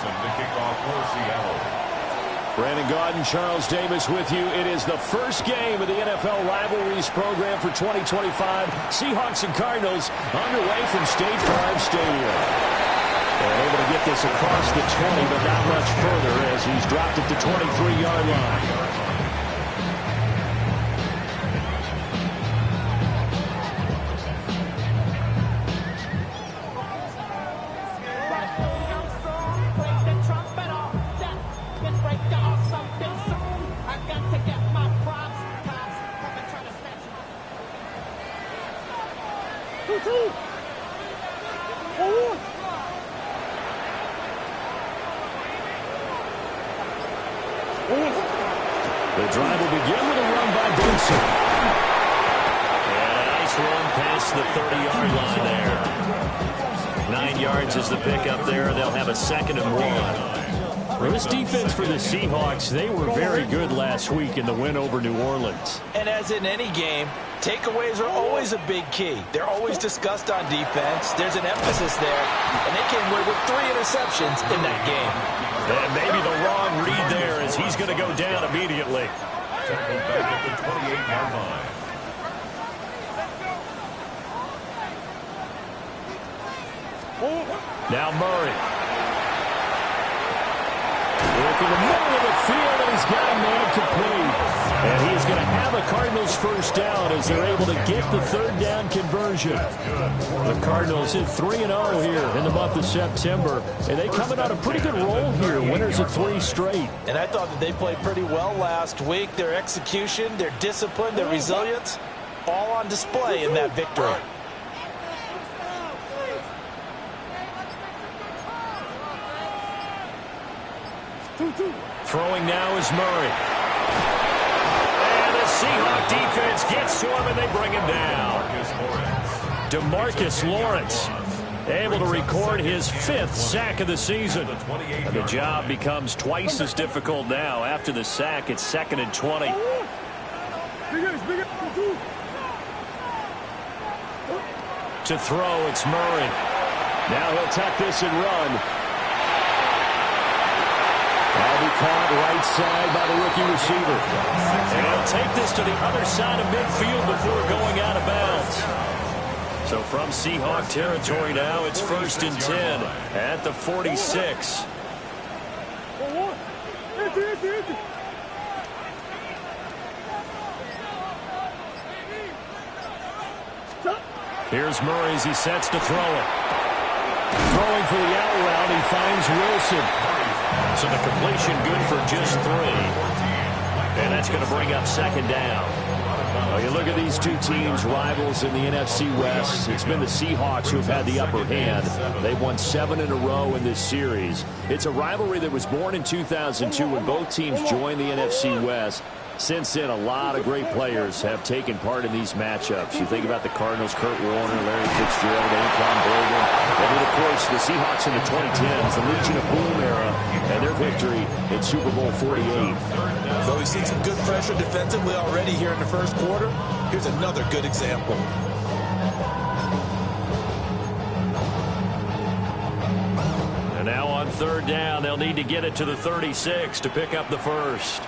Wilson to kick off for Seattle. Brandon Gaudin, Charles Davis with you. It is the first game of the NFL Rivalries program for 2025. Seahawks and Cardinals underway from State Farm Stadium. They're able to get this across the 20, but not much further as he's dropped it to 23-yard line. The drive will begin with a run by Benson. And a nice run past the 30-yard line there. 9 yards is the pickup there. They'll have a 2nd and 1. Well, this defense for the Seahawks, they were very good last week in the win over New Orleans. And as in any game, takeaways are always a big key. They're always discussed on defense. There's an emphasis there. And they came away with 3 interceptions in that game. And maybe the wrong read there as he's going to go down immediately. Tackled back at the 28-yard line. Now Murray. Look in the middle of the field, and he's got a man complete. And he's going to have a Cardinals first down as they're able to get the 3rd down conversion. The Cardinals hit 3-0 here in the month of September, and they coming on a pretty good roll here, winners of 3 straight. And I thought that they played pretty well last week. Their execution, their discipline, their resilience, all on display in that victory. Throwing now is Murray. And the Seahawk defense gets to him, and they bring him down. DeMarcus Lawrence able to record his 5th sack of the season. And the job becomes twice as difficult now. After the sack, it's 2nd and 20. To throw, it's Murray. Now he'll tuck this and run. That'll be caught right side by the rookie receiver. And he'll take this to the other side of midfield before going out of bounds. So from Seahawk territory now, it's 1st and 10 at the 46. Here's Murray as he sets to throw it. Throwing for the out route, he finds Wilson. So the completion good for just 3. And that's going to bring up 2nd down. Well, you look at these two teams, rivals in the NFC West. It's been the Seahawks who have had the upper hand. They've won 7 in a row in this series. It's a rivalry that was born in 2002 when both teams joined the NFC West. Since then, a lot of great players have taken part in these matchups. You think about the Cardinals, Kurt Warner, Larry Fitzgerald, Anquan Boldin. And then, of course, the Seahawks in the 2010s, the Legion of Boom era, and their victory in Super Bowl 48. So we've seen some good pressure defensively already here in the first quarter. Here's another good example. And now on 3rd down, they'll need to get it to the 36 to pick up the first.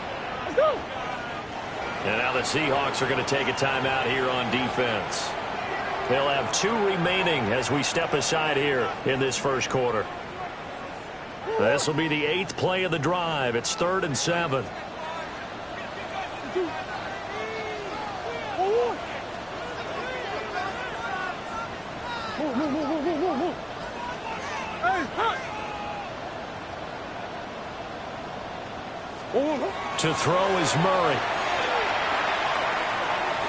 Let's go. And now the Seahawks are going to take a timeout here on defense. They'll have 2 remaining as we step aside here in this first quarter. This will be the 8th play of the drive. It's 3rd and 7. To throw is Murray.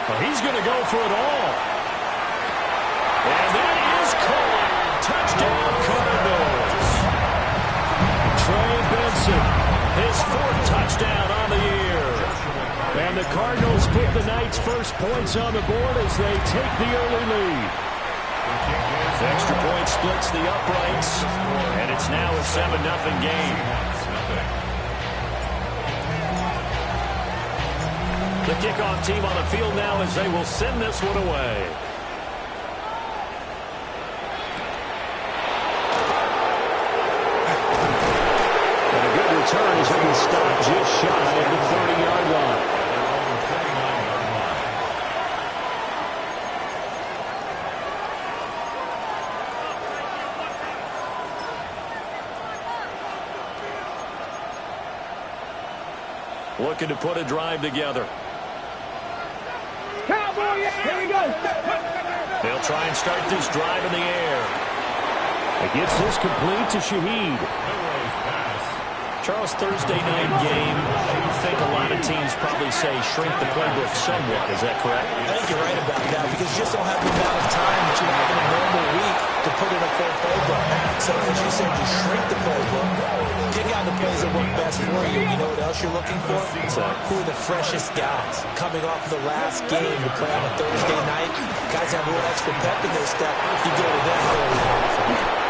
Well, he's going to go for it all. And that is caught. Touchdown, Cardinals. Trey Benson, his 4th touchdown on the year. And the Cardinals put the Knights' first points on the board as they take the early lead. Extra point splits the uprights, and it's now a 7-0 game. The kickoff team on the field now as they will send this one away. is being stopped just shy of the 30-yard line. Looking to put a drive together. Cowboy, here we go. They'll try and start this drive in the air. It gets this complete to Shaheed. Charles, Thursday night game, I think a lot of teams probably say shrink the playbook somewhat. Is that correct? I think you're right about that because you just don't have the amount of time that you have in a normal week to put in a full playbook. So as you said, you shrink the playbook, pick out the plays that work best for you. You know what else you're looking for? Who are the freshest guys coming off the last game to play on a Thursday night? Guys have a little extra pep in their step. You go to them early on.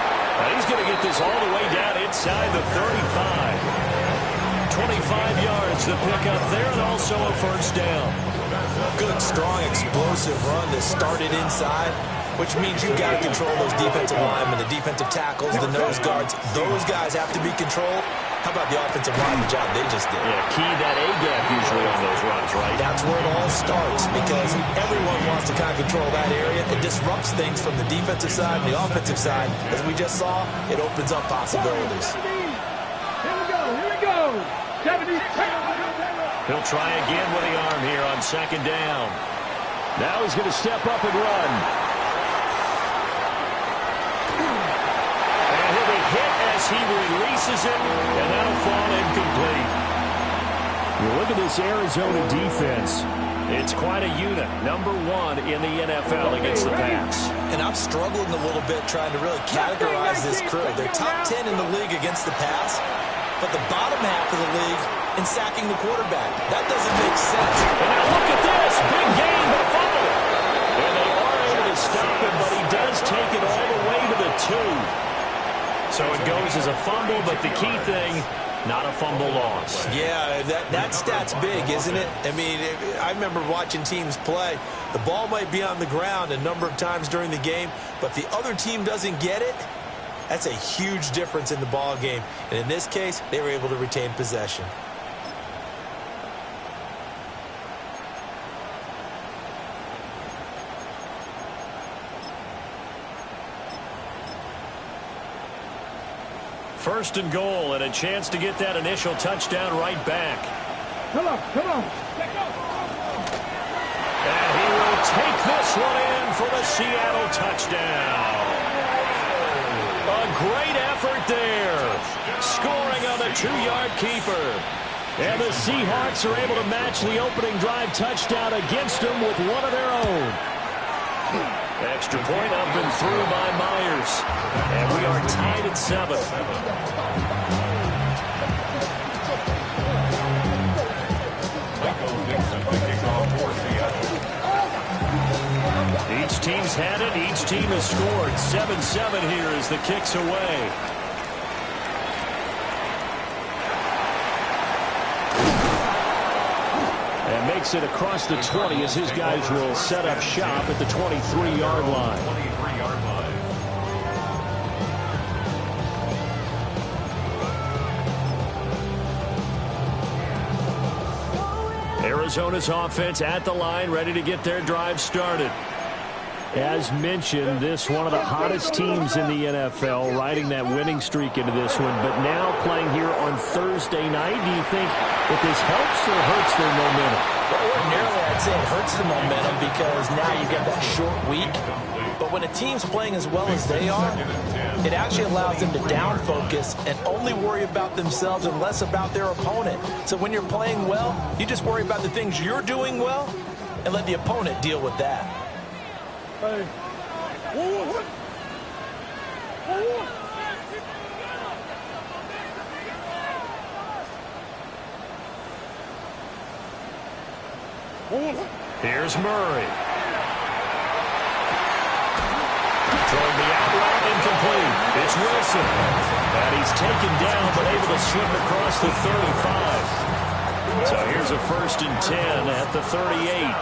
He's going to get this all the way down inside the 35. 25 yards to pick up there and also a first down. Good, strong, explosive run that started inside, which means you've got to control those defensive linemen, the defensive tackles, the nose guards. Those guys have to be controlled. How about the offensive line, the job they just did? Yeah, key that A-gap usually on those runs, right? That's where it all starts because everyone wants to kind of control that area. It disrupts things from the defensive side and the offensive side. As we just saw, it opens up possibilities. Here we go. 70. He'll try again with the arm here on second down. Now he's going to step up and run. And he'll be hit as he releases it, and that'll fall incomplete. You look at this Arizona defense. It's quite a unit. Number one in the NFL against the pass. And I'm struggling a little bit trying to really categorize this crew. They're top 10 in the league against the pass, but the bottom half of the league in sacking the quarterback. That doesn't make sense. And now look at this. Big gain, but a fumble. And they are able to stop him, but he does take it all the way to the 2. So it goes as a fumble, but the key thing, not a fumble loss. Yeah, that stat's big, isn't it? I mean, I remember watching teams play. The ball might be on the ground a number of times during the game, but the other team doesn't get it. That's a huge difference in the ball game. And in this case, they were able to retain possession. First and goal, and a chance to get that initial touchdown right back. Come on. And he will take this one in for the Seattle touchdown. A great effort there. Scoring on the 2-yard keeper. And the Seahawks are able to match the opening drive touchdown against them with one of their own. Extra point up and through by Myers. And we are tied at 7. Each team's had it. Each team has scored. 7-7 here as the kick's away. And makes it across the 20 as his guys will set up shop at the 23-yard line. 23-yard line. Arizona's offense at the line, ready to get their drive started. As mentioned, this one of the hottest teams in the NFL, riding that winning streak into this one, but now playing here on Thursday night. Do you think that this helps or hurts their momentum? Well, ordinarily, I'd say it hurts the momentum because now you get that short week. But when a team's playing as well as they are, it actually allows them to down focus and only worry about themselves and less about their opponent. So when you're playing well, you just worry about the things you're doing well and let the opponent deal with that. Hey. Here's Murray. Throwing the out route incomplete. It's Wilson. And he's taken down but able to slip across the 35. So here's a 1st and 10 at the 38.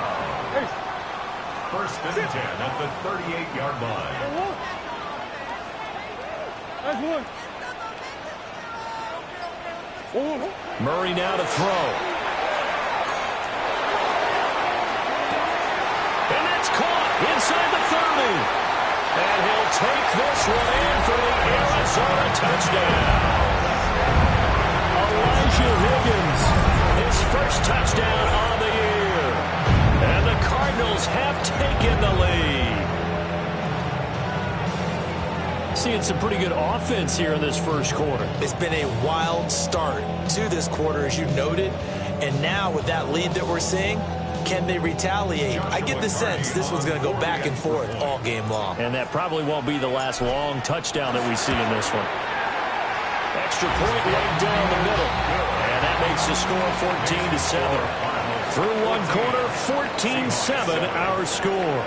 First and 10 at the 38-yard line. That's one. Murray now to throw. And that's caught inside the 30. And he'll take this one in for the Arizona touchdown. Elijah Higgins, his first touchdown on the year. And the Cardinals have taken the lead. Seeing some pretty good offense here in this first quarter. It's been a wild start to this quarter, as you noted. And now with that lead that we're seeing, can they retaliate? I get the sense this one's going to go back and forth all game long. And that probably won't be the last long touchdown that we see in this one. Extra point right down the middle. And that makes the score 14-7. Through one quarter, 14-7 our score.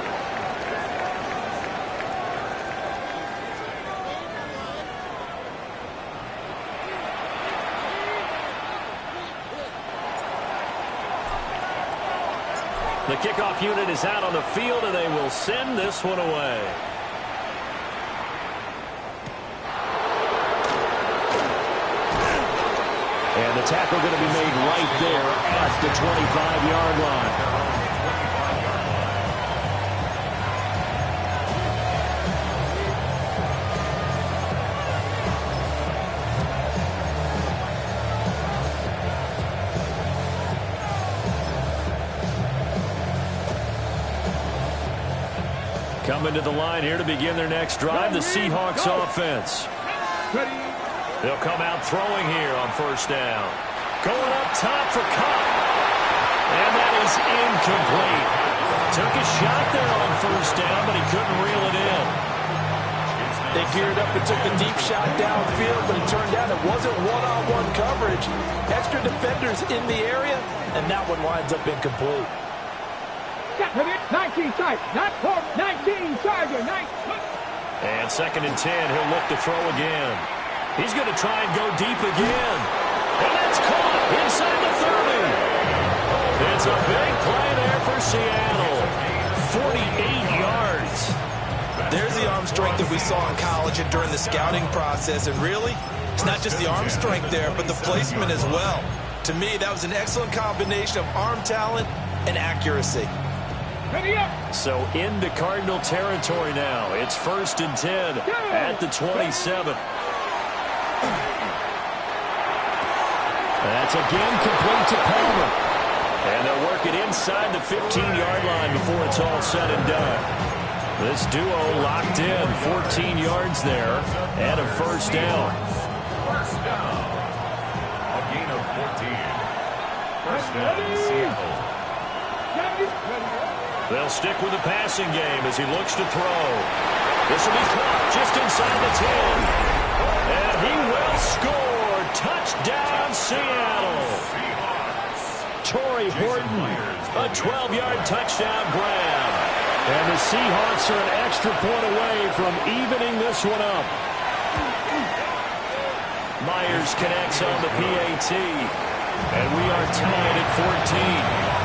The kickoff unit is out on the field, and they will send this one away. And the tackle going to be made right there at the 25-yard line. Coming to the line here to begin their next drive, the Seahawks offense. They'll come out throwing here on first down. Going up top for Cobb. And that is incomplete. Took a shot there on first down, but he couldn't reel it in. They geared up and took a deep shot downfield, but it turned out it wasn't one-on-one coverage. Extra defenders in the area, and that one winds up incomplete. 19 side, not 19 Charger, 19. And 2nd and 10, he'll look to throw again. He's going to try and go deep again. And that's caught inside the 30. It's a big play there for Seattle. 48 yards. There's the arm strength that we saw in college and during the scouting process. And really, it's not just the arm strength there, but the placement as well. To me, that was an excellent combination of arm talent and accuracy. So into Cardinal territory now. It's 1st and 10 at the 27. That's again complete to Palmer. And they'll work it inside the 15-yard line before it's all said and done. This duo locked in, 14 yards there and a first down. First down. A gain of 14. First down, Seattle. They'll stick with the passing game as he looks to throw. This will be caught just inside the 10. And he will score. Touchdown, Seattle. Torrey Horton, a 12-yard touchdown grab. And the Seahawks are an extra point away from evening this one up. Myers connects on the PAT. And we are tied at 14.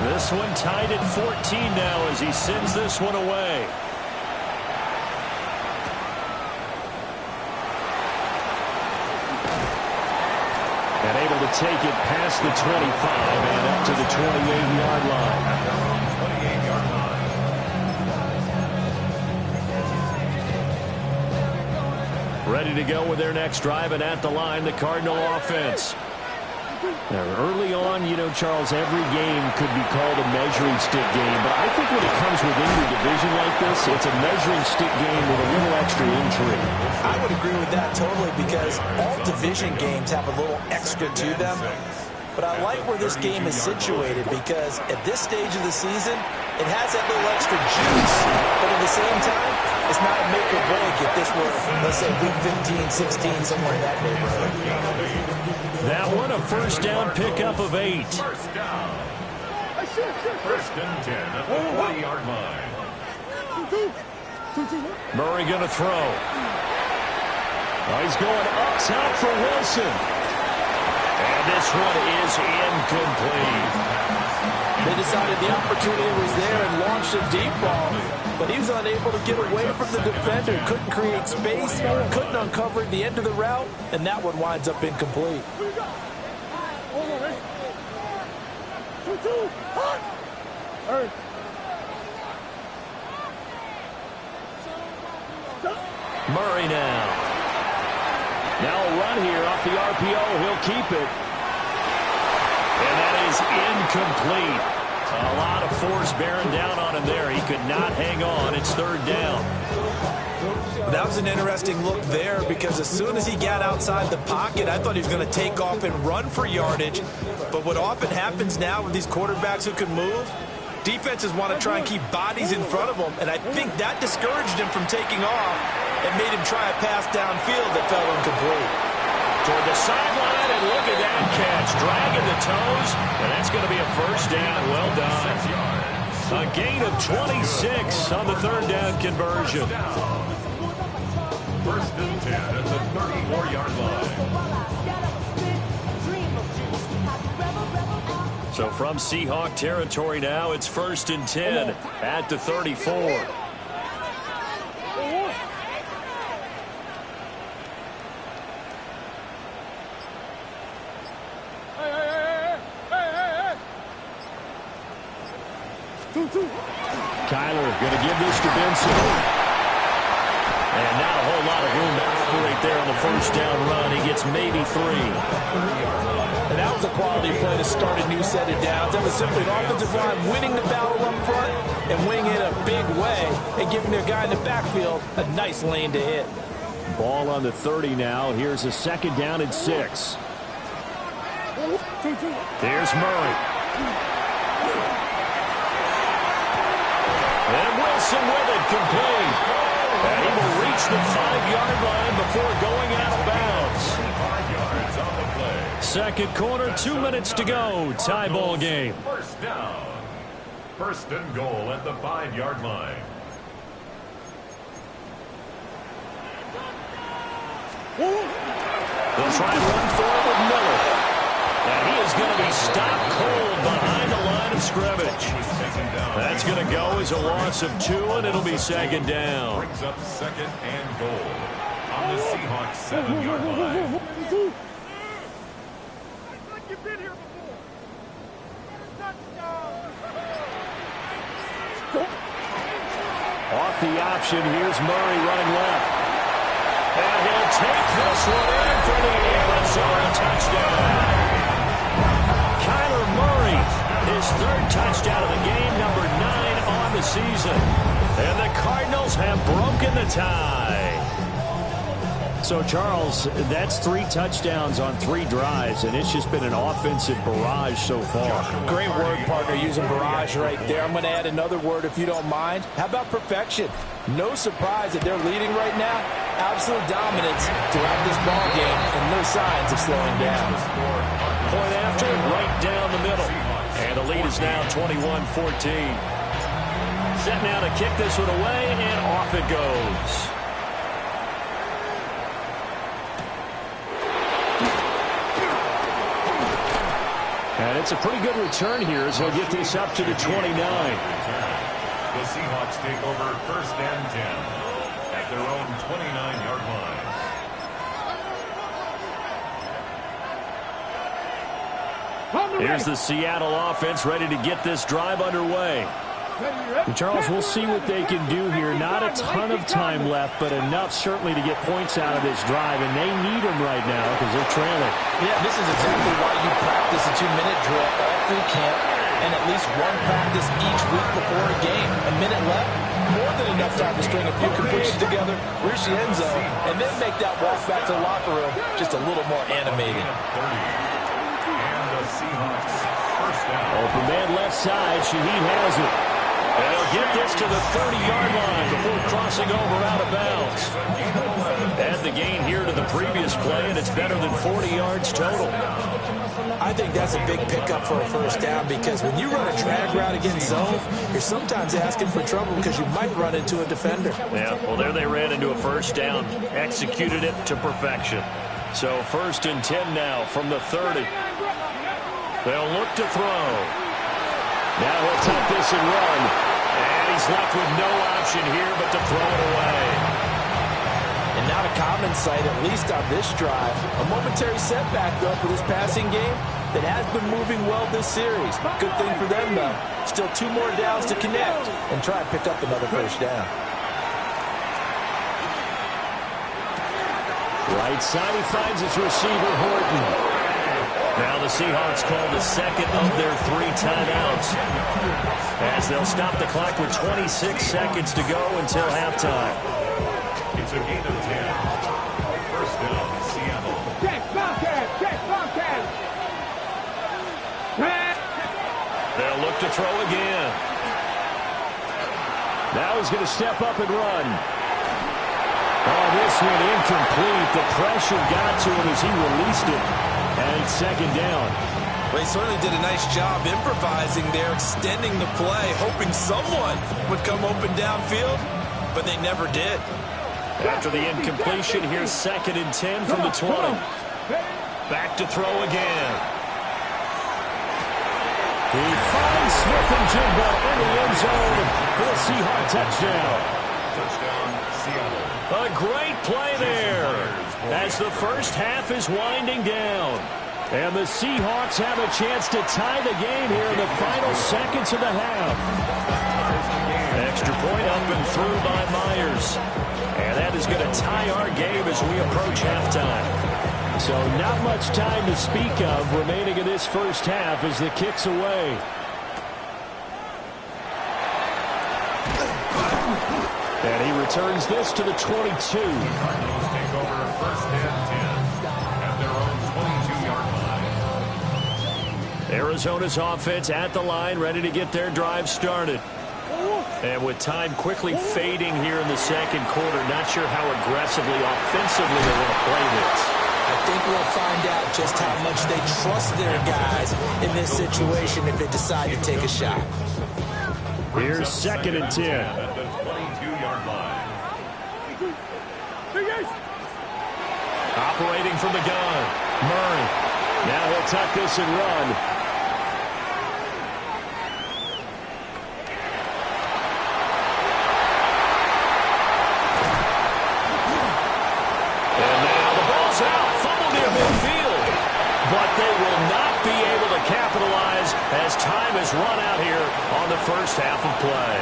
This one tied at 14 now as he sends this one away. And able to take it past the 25 and up to the 28-yard line. 28-yard line. Ready to go with their next drive, and at the line, the Cardinal offense. Now, early on, you know, Charles, every game could be called a measuring stick game, but I think when it comes within your division like this, it's a measuring stick game with a little extra intrigue. I would agree with that totally because all division games have a little extra to them. But I like where this game is situated because at this stage of the season, it has that little extra juice. But at the same time, it's not a make or break if this were, let's say, week 15, 16, somewhere in that neighborhood. That one a first down pickup of 8. First down. First and 10 at the 20-yard line. Murray going to throw. Oh, he's going up top for Wilson. And this one is incomplete. They decided the opportunity was there and launched a deep ball. But but he was unable to get away from the defender. Couldn't create space, couldn't uncover the end of the route, and that one winds up incomplete. Murray now. Now a run here off the RPO. He'll keep it. And that is incomplete. A lot of force bearing down on him there. He could not hang on. It's third down. That was an interesting look there because as soon as he got outside the pocket, I thought he was going to take off and run for yardage. But what often happens now with these quarterbacks who can move, defenses want to try and keep bodies in front of them, and I think that discouraged him from taking off and made him try a pass downfield that fell incomplete. Toward the sideline, and look at that catch. Dragging the toes, and that's going to be a first down. Well done. A gain of 26 on the third down conversion. First and 10 at the 34-yard line. So from Seahawk territory now, it's first and 10 at the 34. Kyler going to give this to Benson. And not a whole lot of room to operate there on the first down run. He gets maybe 3. And that was a quality play to start a new set of downs. That was simply an offensive line winning the battle up front and winning it a big way and giving their guy in the backfield a nice lane to hit. Ball on the 30 now. Here's a second down and 6. Here's Murray. And Wilson with it, complete. And he will reach the 5-yard line before going out of bounds. 5 yards on the play. Second quarter, 2 minutes to go. Tie ball game. First down. First and goal at the 5-yard line. They'll try and run forward with Miller. And he is going to be stopped cold behind the line of scrimmage. That's going to go as a loss of 2, and it'll be second down. Brings up second and goal on the Seahawks 7-yard line. You've been here before. Off the option, here's Murray running left. And he'll take this one in for the Arizona touchdown. Kyler Murray, his third touchdown of the game, number 9 on the season. And the Cardinals have broken the tie. So, Charles, that's 3 touchdowns on 3 drives, and it's just been an offensive barrage so far. Great word, partner, using barrage right there. I'm going to add another word if you don't mind. How about perfection? No surprise that they're leading right now. Absolute dominance throughout this ball game, and no signs of slowing down. Point after, right down the middle. And the lead is now 21-14. Set now to kick this one away, and off it goes. And it's a pretty good return here as he'll get this up to the 29. The Seahawks take over first and 10 at their own 29-yard line. Here's the Seattle offense ready to get this drive underway. And Charles, we'll see what they can do here. Not a ton of time left, but enough certainly to get points out of this drive, and they need them right now because they're trailing. Yeah, this is exactly why you practice a 2-minute drill all through camp and at least one practice each week before a game. A minute left, more than enough time to string a few completions together, reach the end zone, and then make that walk back to the locker room just a little more animated. And the Seahawks first down. Open man left side, Shaheed has it. And he'll get this to the 30-yard line before crossing over out of bounds. Add the gain here to the previous play, and it's better than 40 yards total. I think that's a big pickup for a first down because when you run a drag route against zone, you're sometimes asking for trouble because you might run into a defender. Yeah, well, there they ran into a first down, executed it to perfection. So first and 10 now from the 30. They'll look to throw. Now he'll take this and run. And he's left with no option here but to throw it away. And not a common sight, at least on this drive. A momentary setback, though, for this passing game that has been moving well this series. Good thing for them, though. Still 2 more downs to connect and try and pick up another first down. Right side, he finds his receiver, Horton. Now the Seahawks call the second of their 3 timeouts, as they'll stop the clock with 26 seconds to go until halftime. It's a gain of 10. First down, Seattle. Check, Bobcat! Check, Bobcat! They'll look to throw again. Now he's going to step up and run. Oh, this one incomplete. The pressure got to him as he released it. And it's second down. Well, he certainly did a nice job improvising there, extending the play, hoping someone would come open downfield, but they never did. After the incompletion, here's 2nd and 10 from the 20. Back to throw again. He finds Smith-Njigba in the end zone for the Seahawks touchdown. Touchdown, Seattle. A great play there as the first half is winding down. And the Seahawks have a chance to tie the game here in the final seconds of the half. Extra point up and through by Myers. And that is going to tie our game as we approach halftime. So not much time to speak of remaining in this first half as the kick's away. And he returns this to the 22. Cardinals take over first and 10 at their own 22-yard line. Arizona's offense at the line, ready to get their drive started. And with time quickly fading here in the second quarter, not sure how aggressively, offensively they want to play this. I think we'll find out just how much they trust their guys in this situation if they decide to take a shot. Here's 2nd and 10. At the 22-yard line. Operating from the gun, Murray. Now he'll tuck this and run. And now the ball's out, fumbled near midfield. But they will not be able to capitalize as time has run out here on the first half of play.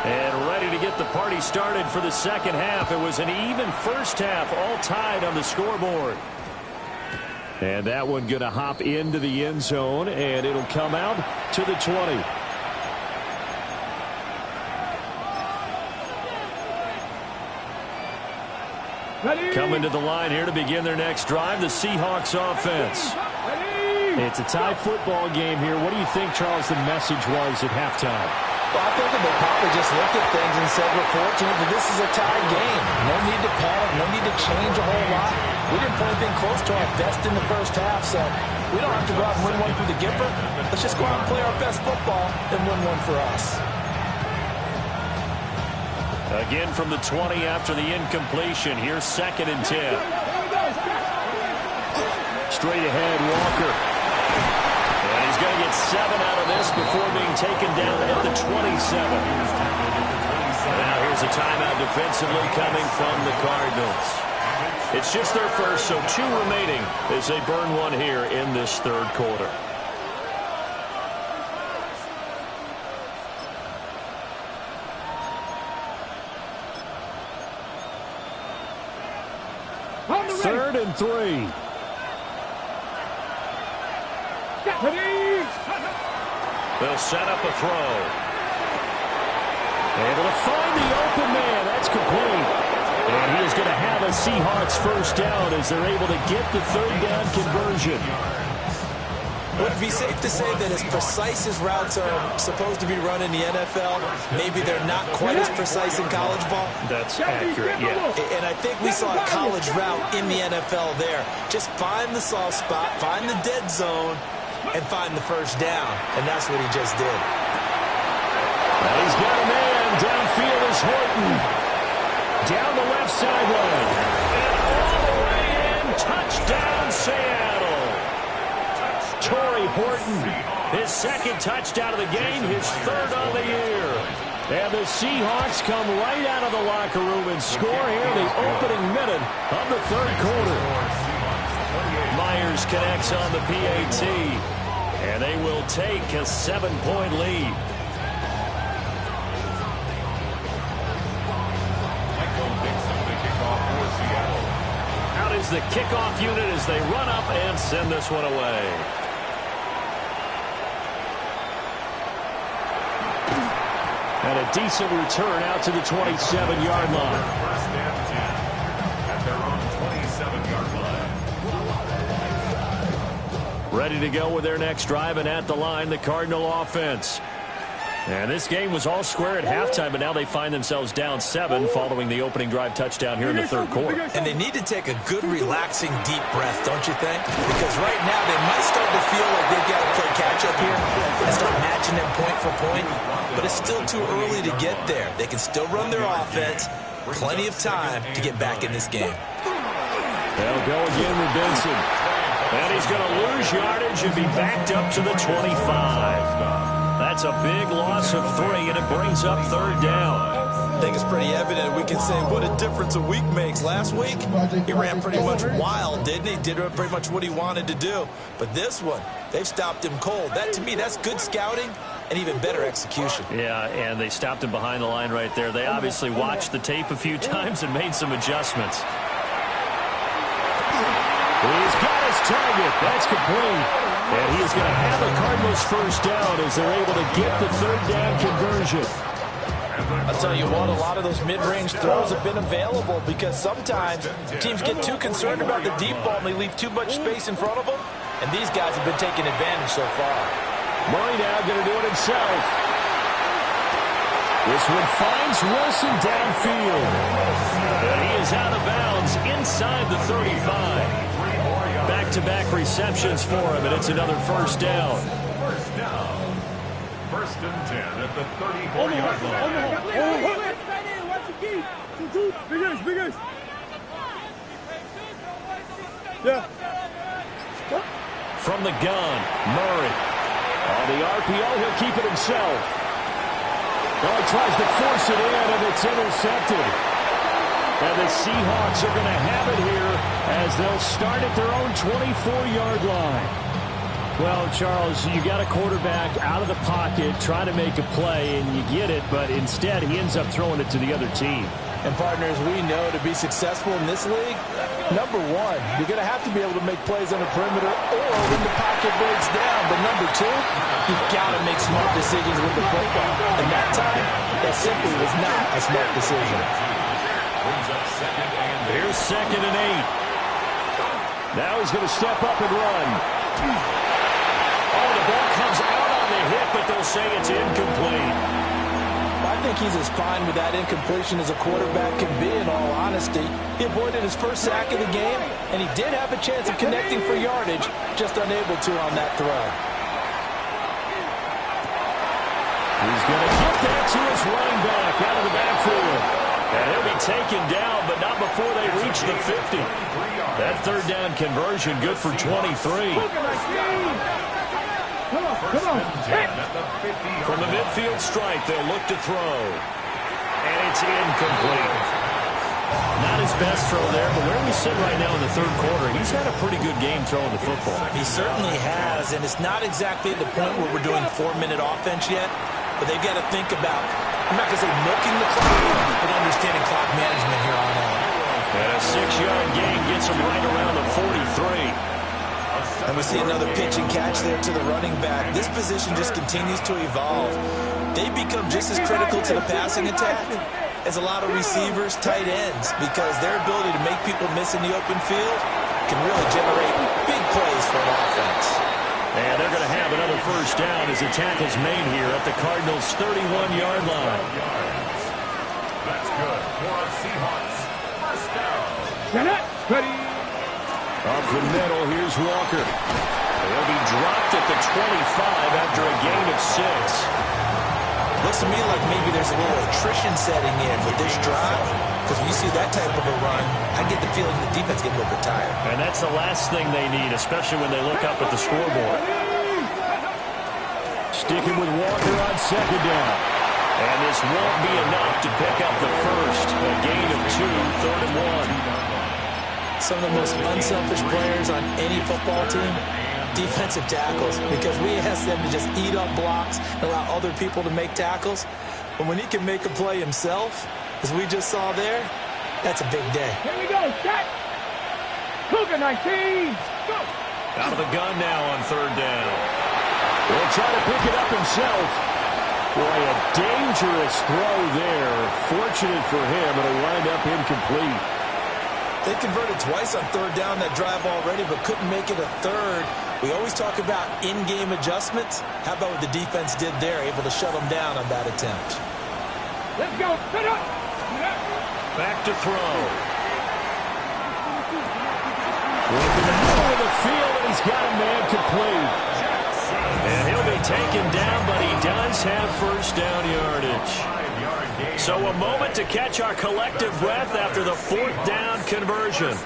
And ready to get the party started for the second half. It was an even first half, all tied on the scoreboard. And that one going to hop into the end zone, and it'll come out to the 20. Coming to the line here to begin their next drive, the Seahawks offense. It's a tie football game here. What do you think, Charles, the message was at halftime? Well, I think they probably just looked at things and said, we're fortunate that this is a tie game. No need to panic, no need to change a whole lot. We didn't put anything close to our best in the first half, so we don't have to go out and win one for the Gipper. Let's just go out and play our best football and win one for us. Again from the 20 after the incompletion. Here's 2nd and 10. Straight ahead, Walker. And he's going to get 7 out of this before being taken down at the 27. Now here's a timeout defensively coming from the Cardinals. It's just their first, so 2 remaining as they burn one here in this third quarter. Third and 3. They'll set up a throw. Able to find the open man. That's complete. And he is going to have a Seahawks first down as they're able to get the third down conversion. Would it be safe to say that as precise as routes are supposed to be run in the NFL, maybe they're not quite as precise in college ball? That's accurate, yeah. And I think we saw a college route in the NFL there. Just find the soft spot, find the dead zone, and find the first down. And that's what he just did. Well, he's got a man. Downfield is Horton. Down the left sideline. And Horton. His second touchdown of the game, his third on the year. And the Seahawks come right out of the locker room and score here in the opening minute of the third quarter. Myers connects on the PAT, and they will take a 7-point lead. Out is the kickoff unit as they run up and send this one away. And a decent return out to the 27-yard line. First and 10 at their own 27-yard line. Ready to go with their next drive, and at the line, the Cardinal offense. And this game was all square at halftime, but now they find themselves down 7 following the opening drive touchdown here in the third quarter. And they need to take a good, relaxing, deep breath, don't you think? Because right now they might start to feel like they've got to play catch-up here and start matching them point for point. But it's still too early to get there. They can still run their offense. Plenty of time to get back in this game. They'll go again with Benson. And he's going to lose yardage and be backed up to the 25. That's a big loss of 3, and it brings up third down. I think it's pretty evident. We can say what a difference a week makes. Last week, he ran pretty much wild, didn't he? Did pretty much what he wanted to do. But this one, they've stopped him cold. That, to me, that's good scouting and even better execution. Yeah, and they stopped him behind the line right there. They obviously watched the tape a few times and made some adjustments. He's got his target. That's complete. And he's going to have the Cardinals first down as they're able to get the third down conversion. I'll tell you what, a lot of those mid-range throws have been available because sometimes teams get too concerned about the deep ball and they leave too much space in front of them. And these guys have been taking advantage so far. Murray now going to do it himself. This one finds Wilson downfield. And he is out of bounds inside the 35. Back-to-back receptions for him, and it's another first down. First down. First and 10 at the 34-yard line. From the gun, Murray. On the RPO, he'll keep it himself. Now he tries to force it in, and it's intercepted. And the Seahawks are going to have it here as they'll start at their own 24-yard line. Well, Charles, you got a quarterback out of the pocket trying to make a play, and you get it, but instead he ends up throwing it to the other team. And partners, we know to be successful in this league, number one, you're going to have to be able to make plays on the perimeter or when the pocket breaks down. But number two, you've got to make smart decisions with the football. And that time, that simply was not a smart decision. Here's 2nd and 8. Now he's going to step up and run. Oh, the ball comes out on the hit, but they'll say it's incomplete. I think he's as fine with that incompletion as a quarterback can be, in all honesty. He avoided his first sack of the game, and he did have a chance of connecting for yardage, just unable to on that throw. He's going to get that to his running back out of the backfield. And he'll be taken down, but not before they reach the 50. That third down conversion good for 23. From the midfield stripe, they'll look to throw. And it's incomplete. Not his best throw there, but where we sit right now in the third quarter, he's had a pretty good game throwing the football. He certainly has, and it's not exactly the point where we're doing 4-minute offense yet, but they've got to think about, I'm not going to say milking the clock, but understanding clock management here on out. And a 6-yard gain gets him right around the 43. And we see another pitch and catch there to the running back. This position just continues to evolve. They become just as critical to the passing attack as a lot of receivers, tight ends, because their ability to make people miss in the open field can really generate big plays for an offense. And they're going to have another first down as the tackle's made here at the Cardinals' 31-yard line. That's good for our Seahawks. First down. Up the middle, here's Walker. He'll be dropped at the 25 after a gain of 6. Looks to me like maybe there's a little attrition setting in with this drive, because when you see that type of a run, I get the feeling the defense gets a little bit tired. And that's the last thing they need, especially when they look up at the scoreboard. Sticking with Walker on second down. And this won't be enough to pick up the first. A gain of 2, 3rd and 1. Some of the most unselfish players on any football team, defensive tackles, because we ask them to just eat up blocks and allow other people to make tackles. But when he can make a play himself, as we just saw there, that's a big day. Here we go, set. Cougar 19. Go. Out of the gun now on 3rd down. He'll try to pick it up himself. Boy, a dangerous throw there. Fortunate for him, it'll wind up incomplete. They converted twice on 3rd down that drive already, but couldn't make it a 3rd. We always talk about in-game adjustments. How about what the defense did there, able to shut them down on that attempt? Let's go. Set up. Back to throw. Looking in the middle of the field, and he's got a man complete. And he'll be taken down, but he does have first down yardage. So a moment to catch our collective breath after the 4th down conversion.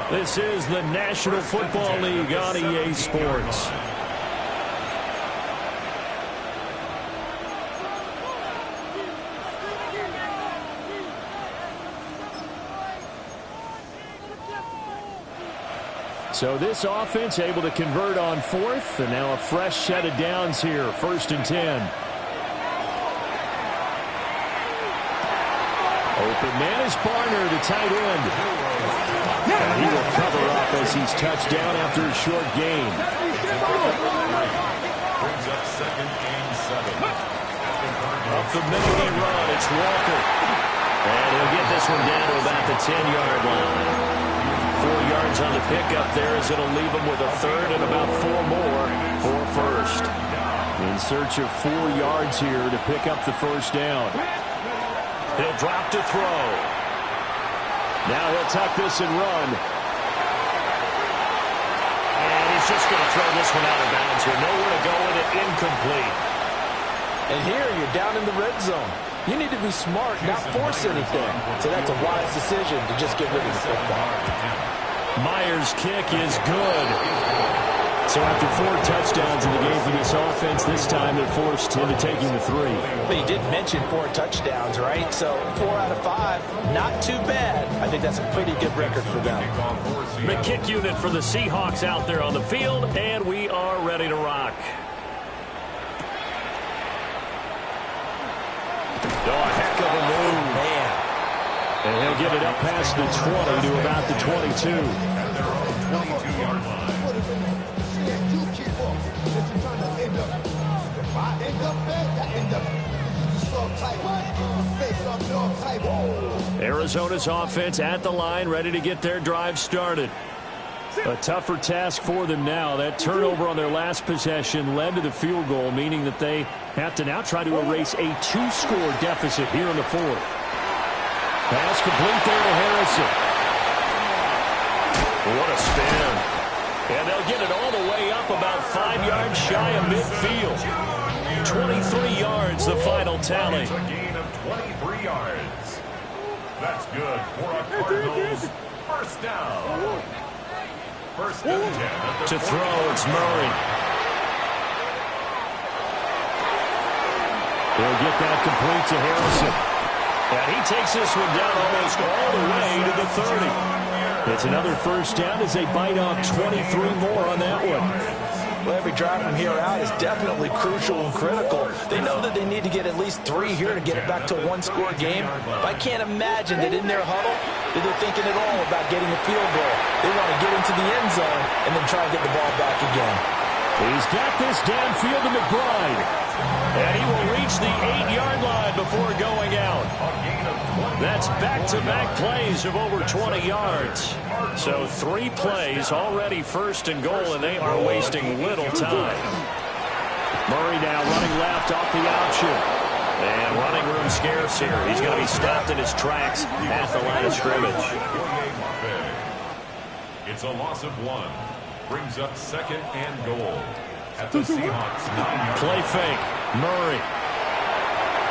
This is the National Football League on EA Sports. So this offense able to convert on 4th, and now a fresh set of downs here, 1st and 10. Open man is Barner, the tight end. And he will cover up as he's touched down after a short gain. Brings up 2nd and 7. Up the middle he run, it's Walker. And he'll get this one down to about the 10-yard line. 4 yards on the pickup there as it'll leave him with a 3rd and about 4 more for first. In search of 4 yards here to pick up the first down. He'll drop to throw. Now he'll tuck this and run. And he's just going to throw this one out of bounds here. Nowhere to go with it, incomplete. And here you're down in the red zone. You need to be smart, not force anything. So that's a wise decision to just get rid of the football. Myers' kick is good. So after 4 touchdowns in the game for this offense, this time they're forced into taking the 3. But you did mention 4 touchdowns, right? So 4 out of 5, not too bad. I think that's a pretty good record for them. The kick unit for the Seahawks out there on the field, and we are ready to rock. Oh, a heck of a move. Man. And he'll get it up past the 20 to about the 22. At their own 22-yard line. Arizona's offense at the line, ready to get their drive started. A tougher task for them now. That turnover on their last possession led to the field goal, meaning that they have to now try to erase a 2-score deficit here in the 4th. Pass complete there to Harrison. What a spin. And they'll get it all the way up about 5 yards shy of midfield. 23 yards, the final tally. It's a gain of 23 yards. That's good for a Cardinals first down. First and 10. To throw, it's Murray. They'll get that complete to Harrison. And he takes this one down almost all the way to the 30. It's another first down as they bite off 23 more on that one. Well, every drive from here out is definitely crucial and critical. They know that they need to get at least 3 here to get it back to a 1-score game. But I can't imagine that in their huddle that they're thinking at all about getting a field goal. They want to get into the end zone and then try and get the ball back again. He's got this downfield to McBride. And he will reach the 8-yard line before going out. That's back-to-back plays of over 20 yards. So 3 plays already first and goal, and they are wasting little time. Murray now running left off the option. And running room scarce here. He's going to be stopped in his tracks at the line of scrimmage. It's a loss of 1. Brings up 2nd and goal. At the Seahawks 9-yard. Play fake. Murray.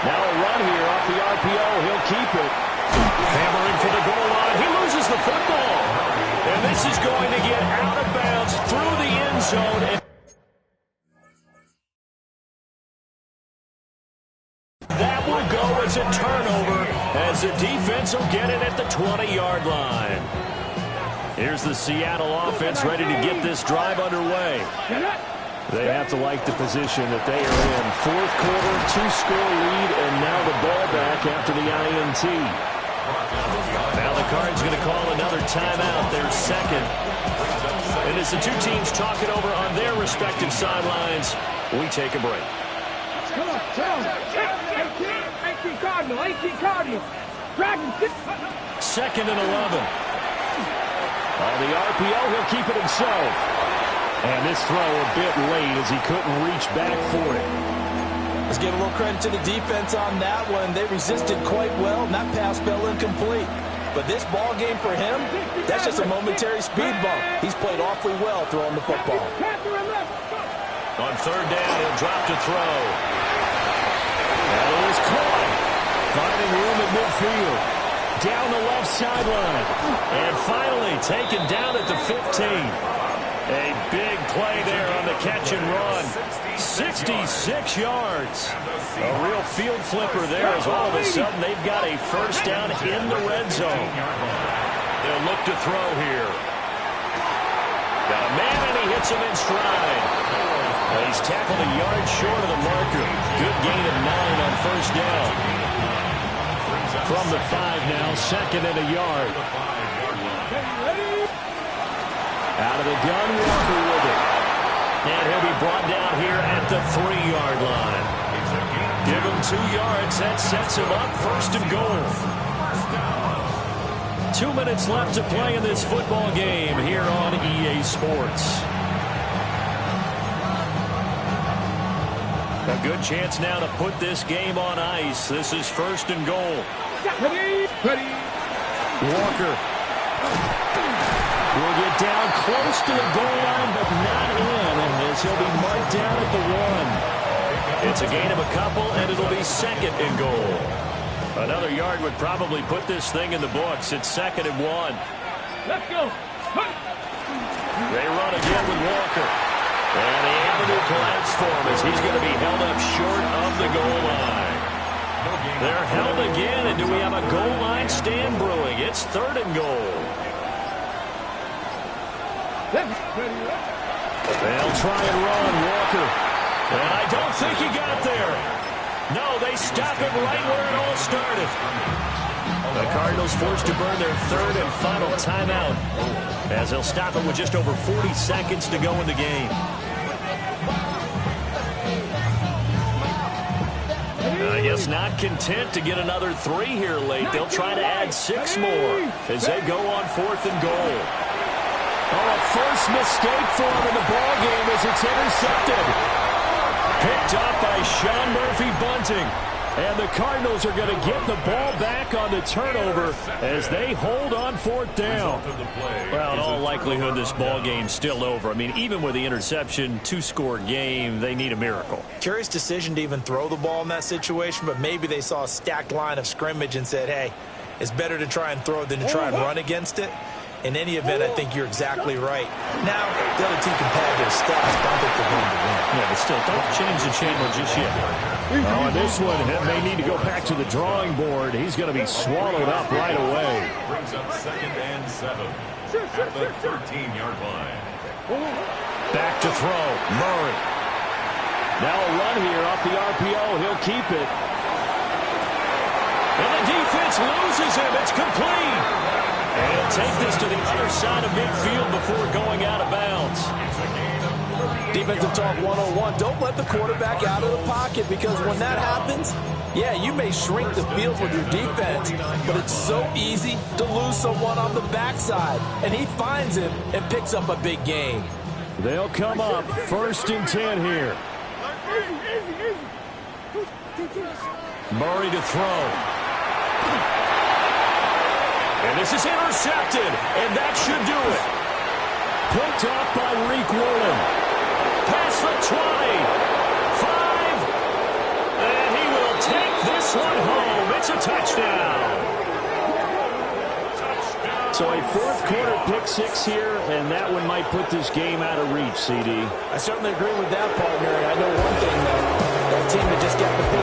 Now a run here off the RPO. He'll keep it. Hammering for the goal line. He loses the football. And this is going to get out of bounds through the end zone. as the defense will get it at the 20-yard line. Here's the Seattle offense ready to get this drive underway. They have to like the position that they are in. Fourth quarter, 2-score lead, and now the ball back after the INT. Now the Cards going to call another timeout, their second. And as the two teams talk it over on their respective sidelines, we take a break. Come on. 18 Cardinal. Dragon. Second and 11. On the RPO, he'll keep it himself. And this throw a bit late as he couldn't reach back for it. Let's give a little credit to the defense on that one. They resisted quite well, and that pass fell incomplete. But this ball game for him, that's just a momentary speed bump. He's played awfully well throwing the football. On third down, he'll drop to throw. And it was caught. Finding room at midfield. Down the left sideline. And finally taken down at the 15. A big play there on the catch and run. 66 yards. A real field flipper there as all of a sudden they've got a first down in the red zone. They'll look to throw here. Got a man and he hits him in stride. He's tackled a yard short of the marker. Good gain of 9 on first down. From the 5 now, second and a yard. Out of the gun, Walker with it. And he'll be brought down here at the 3-yard line. Give him 2 yards. That sets him up first and goal. 2 minutes left to play in this football game here on EA Sports. A good chance now to put this game on ice. This is first and goal. Ready. Walker will get down close to the goal line, but not in, as he'll be marked down at the 1. It's a gain of a couple, and it'll be second and goal. Another yard would probably put this thing in the books. It's second and 1. Let's go. They run again with Walker. And the avenue collapsed for him as he's going to be held up short of the goal line. They're held again, and do we have a goal line stand brewing? It's third and goal. They'll try and run, Walker. And I don't think he got there. No, they stop him right where it all started. The Cardinals forced to burn their third and final timeout as they'll stop it with just over 40 seconds to go in the game. I guess not content to get another 3 here late. They'll try to add 6 more as they go on fourth and goal. Oh, a first mistake for him in the ballgame as it's intercepted. Picked up by Sean Murphy-Bunting. And the Cardinals are going to get the ball back on the turnover as they hold on fourth down. Well, in all likelihood, this ball game's still over. I mean, even with the interception, 2-score game, they need a miracle. Curious decision to even throw the ball in that situation, but maybe they saw a stacked line of scrimmage and said, hey, it's better to try and throw than to try and run against it. In any event, I think you're exactly right. Now, the other team can pad their stats, but I don't think they're going to win. Yeah, but still, don't change the channel just yet. Oh, and this one may need to go back to the drawing board. He's going to be swallowed up right away. Brings up second and 7 at the 13-yard line. Back to throw, Murray. Now a run here off the RPO. He'll keep it. And the defense loses him. It's complete. And he'll take this to the other side of midfield before going out of bounds. Defensive talk 101. Don't let the quarterback out of the pocket, because when that happens, yeah, you may shrink the field with your defense, but it's so easy to lose someone on the backside. And he finds him and picks up a big gain. They'll come up first and 10 here. Murray to throw. And this is intercepted, and that should do it. Picked off by Reek Woolen. Past the 20. 5. And he will take this one home. It's a touchdown. So a fourth quarter pick 6 here, and that one might put this game out of reach, CD. I certainly agree with that, partner. And I know one thing, though. That team that just got the